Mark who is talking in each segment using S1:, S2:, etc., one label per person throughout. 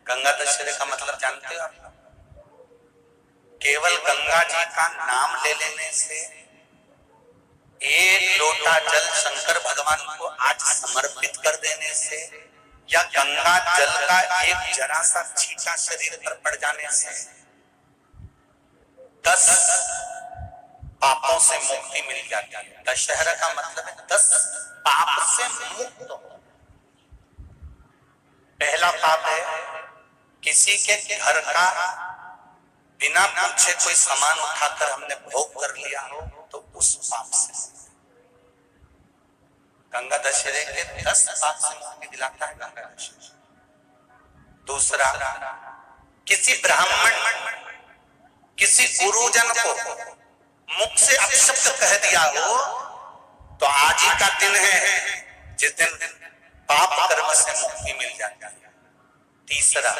S1: गंगा दशहरे का मतलब जानते हो आप? केवल गंगा जी का नाम ले लेने से, एक लोटा जल शंकर भगवान को आज समर्पित कर देने से, या गंगा जल का एक जरा सा छींटा शरीर पर पड़ जाने से 10 पापों से मुक्ति मिल जाती है। दशहरा का मतलब है 10 पाप से मुक्त हो। पहला पाप है किसी के घर का बिना पूछे कोई सामान उठाकर हमने भोग कर लिया हो, तो उस पाप से। गंगा दशहरे के 10 पाप से मुक्ति दिलाता है गंगा दशहरा। दूसरा, किसी ब्राह्मण किसी गुरुजन को मुख से अपशब्द कह दिया हो, तो आज ही का दिन है जिस दिन पाप कर्म से मुक्ति मिल जाती है। तीसरा,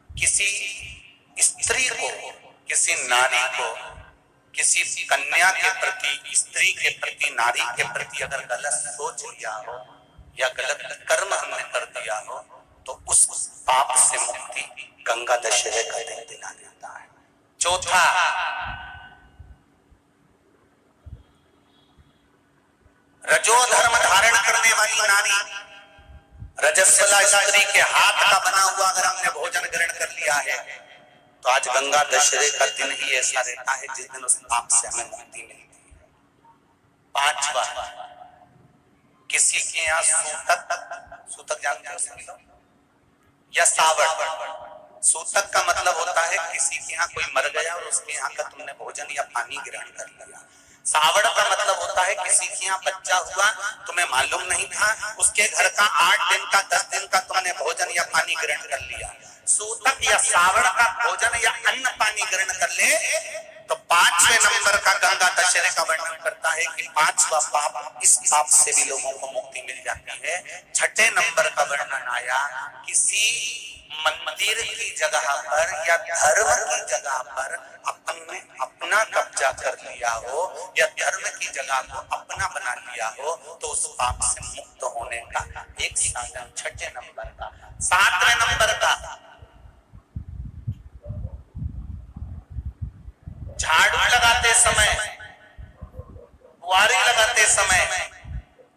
S1: किसी स्त्री को, किसी नारी को, किसी कन्या के प्रति, स्त्री के प्रति, नारी के प्रति अगर गलत सोच लिया हो या गलत कर्म हमने कर दिया हो, तो उस पाप से मुक्ति गंगा दशहरे का दिन दिला देता है। चौथा, रजो धर्म धारण करने वाली नारी, रजस्वला स्त्री के हाथ का बना हुआ अगर हमने भोजन ग्रहण कर लिया है, तो आज गंगा दशहरे का दिन ही ऐसा रहता है जिस दिन उस पाप से हमें मुक्ति मिलती है। पांचवा, किसी के यहाँ सूतक जानते हो या सावड़। सूतक का मतलब होता है किसी के यहाँ कोई मर गया और उसके यहाँ का तुमने भोजन या पानी ग्रहण कर लिया। सावड़ का मतलब होता है किसी के यहाँ बच्चा हुआ, तुम्हें मालूम नहीं था, उसके घर का 8 दिन का 10 दिन का तुमने भोजन या पानी ग्रहण कर लिया। सूतक या सावड़ का भोजन या अन्न पानी ग्रहण कर ले, तो 5वें नंबर का गंगा दशहरे का वर्णन करता है कि 5वां पाप, इस पाप से भी लोगों को मुक्ति मिल जाती है। 6ठे नंबर का वर्णन आया, किसी मंदिर की जगह पर या धर्म की जगह पर अपना कब्जा कर लिया हो या धर्म की जगह को अपना बना लिया हो, तो उस पाप से मुक्त होने का एक साधन 6ठे नंबर का। 7वें नंबर का, झाड़ू लगाते समय, बुआरी लगाते समय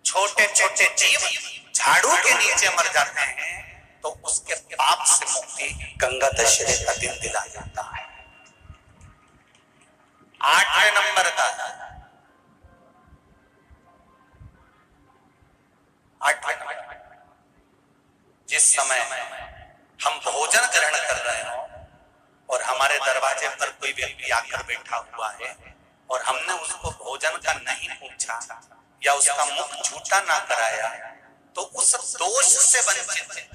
S1: छोटे छोटे जीव झाड़ू के नीचे मर जाते हैं, तो उसके पाप से मुक्ति गंगा दशहरे का दिन दिला जाता है। 8वें नंबर का, 8वें नंबर, जिस समय हम भोजन ग्रहण कर रहे हो और हमारे दरवाजे पर कोई व्यक्ति आकर बैठा हुआ है और हमने उसको भोजन का नहीं पूछा या उसका मुख झूठा ना कराया, तो उस दोष से वंचित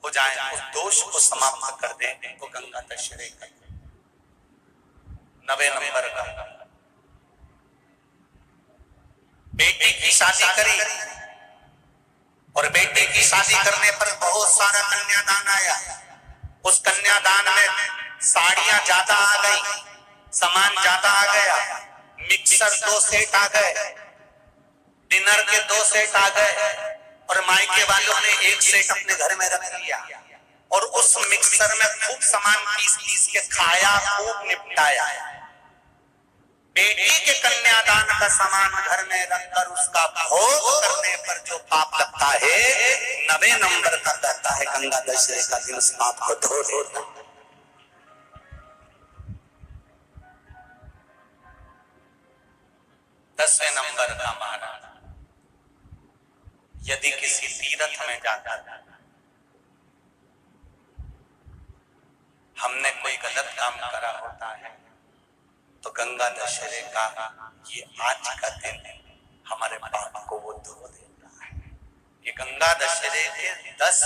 S1: हो जाए, उस दोष को समाप्त कर दे, तो गंगा दशहरे का। 9वें नंबर का, बेटी की शादी करी और बेटी की शादी करने पर बहुत सारा कन्यादान आया। उस कन्यादान में साड़ियां ज्यादा आ गई, सामान ज्यादा आ गया, मिक्सर 2 सेट आ गए, डिनर के 2 सेट आ गए, और मायके वालों ने 1 सेट अपने घर में रख लिया और उस मिक्सर में खूब सामान पीस के खाया, खूब निपटाया। बेटी के कन्यादान का सामान घर में रखकर उसका भोग करने पर जो पाप लगता है, 9वें नंबर का कहता है गंगा दशहरे का दिन उस पाप को धो देता। 10वें नंबर का महाराज, यदि किसी तीर्थ में जाकर हमने कोई गलत काम करा होता है, तो गंगा दशहरे का ये आज का दिन हमारे पाप को वो धो देता है। ये गंगा दशहरे के 10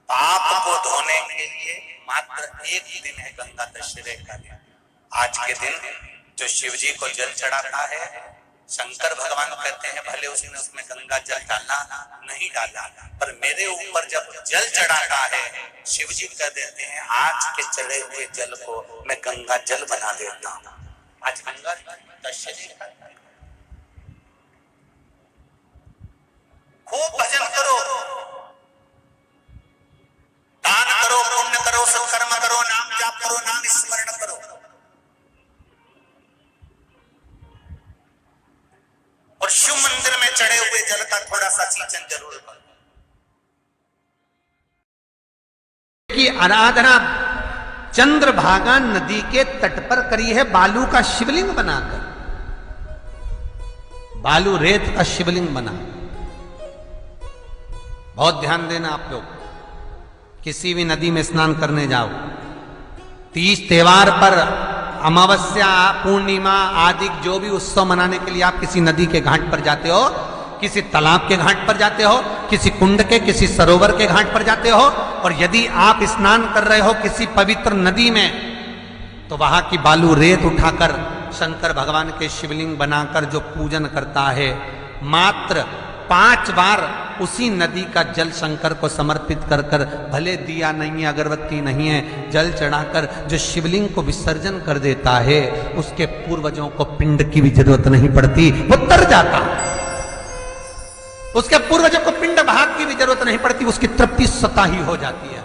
S1: पाप को धोने के लिए मात्र एक दिन है गंगा दशहरे का दिन। आज के दिन जो शिव जी को जल चढ़ाता है, शंकर भगवान कहते हैं भले उसने उसमें गंगा जल डाला नहीं डाला, पर मेरे ऊपर जब जल चढ़ाता है, शिव जी कह देते हैं आज के चढ़े हुए जल को मैं गंगा जल बना देता हूं। आज गंगा दशहरे का खूब भजन करो, दान सा सिंचन जरूर करो।
S2: की आराधना चंद्रभागा नदी के तट पर करी है, बालू का शिवलिंग बनाकर, बालू रेत का शिवलिंग बना। बहुत ध्यान देना आप लोग, किसी भी नदी में स्नान करने जाओ, तीज त्योहार पर, अमावस्या, पूर्णिमा आदि जो भी उत्सव मनाने के लिए आप किसी नदी के घाट पर जाते हो, किसी तालाब के घाट पर जाते हो, किसी कुंड के, किसी सरोवर के घाट पर जाते हो, और यदि आप स्नान कर रहे हो किसी पवित्र नदी में, तो वहां की बालू रेत उठाकर शंकर भगवान के शिवलिंग बनाकर जो पूजन करता है, मात्र 5 बार उसी नदी का जल शंकर को समर्पित कर कर, भले दिया नहीं है, अगरबत्ती नहीं है, जल चढ़ाकर जो शिवलिंग को विसर्जन कर देता है, उसके पूर्वजों को पिंड की भी जरूरत नहीं पड़ती, वो तर जाता। उसके पूर्वजों को पिंड भाग की भी जरूरत नहीं पड़ती, उसकी तृप्ति स्वतः ही हो जाती है।